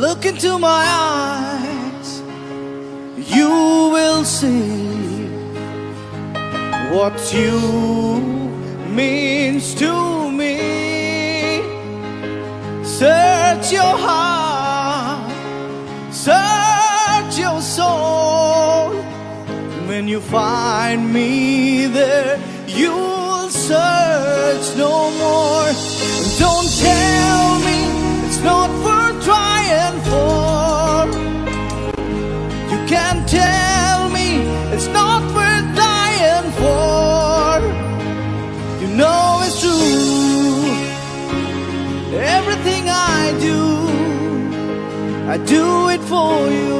Look into my eyes, you will see what you means to me. Search your heart, search your soul. When you find me there, you'll search no more. Don't tell me it's not worth trying for. You can't tell me it's not worth dying for. You know it's true. Everything I do it for you.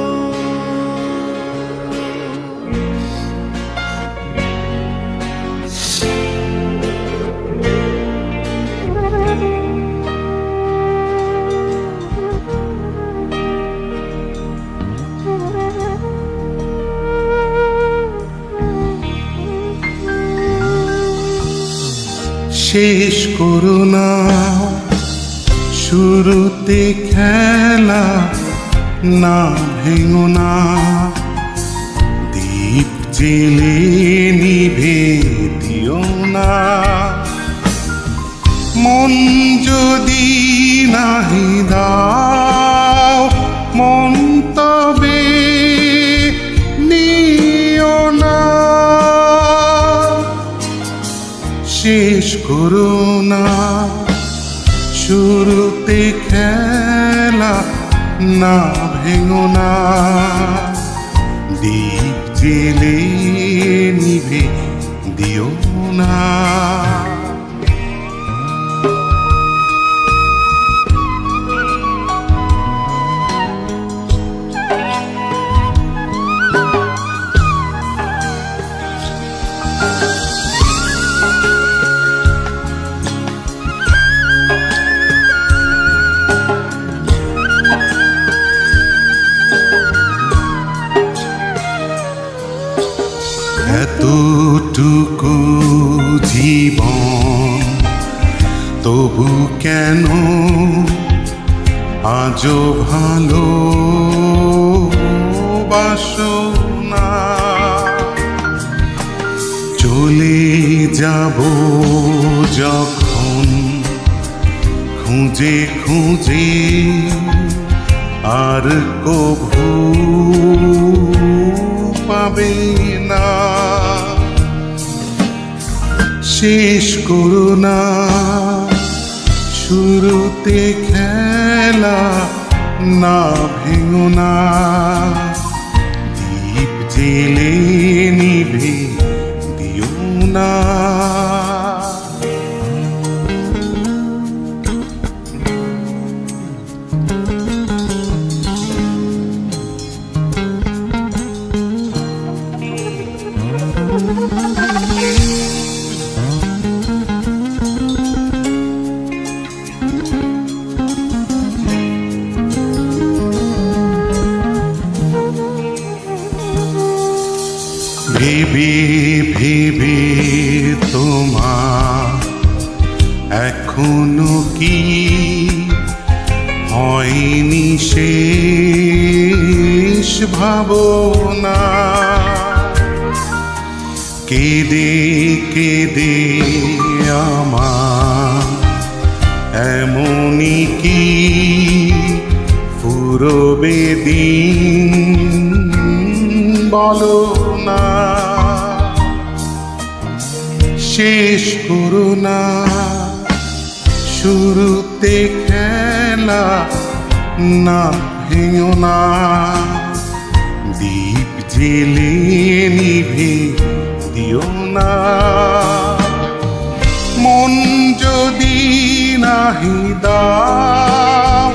শেষ করো না শুরুতে খেলা, না ভেঙো না দীপ জেলে নিভে দিও না। মন যদি নাহি দাও মন তবে নিও না। শেষ করো না শুরুতে খেলা, না ভেঙো না দীপ জেলে নিভে দিও না। এতটুকু জীবন তবু কেন আজও ভালো বাসো না। চলে যাব যখন খুঁজে খুঁজে আর কভু পাবে না। শেষ করো না শুরুতে খেলা, না ভেঙো না দীপ জেলে নিভে দিও না। ভেবে ভেবে তোমার এখনো কি হয়নি শেষ ভাবনা। কেঁদে কেঁদে আমার এমনই কি ফুরবে দিন বলো না। শেষ করো না শুরুতে খেলা, না ভেঙো না দীপ জেলে নিভে দিও না। মন যদি নাহি দাও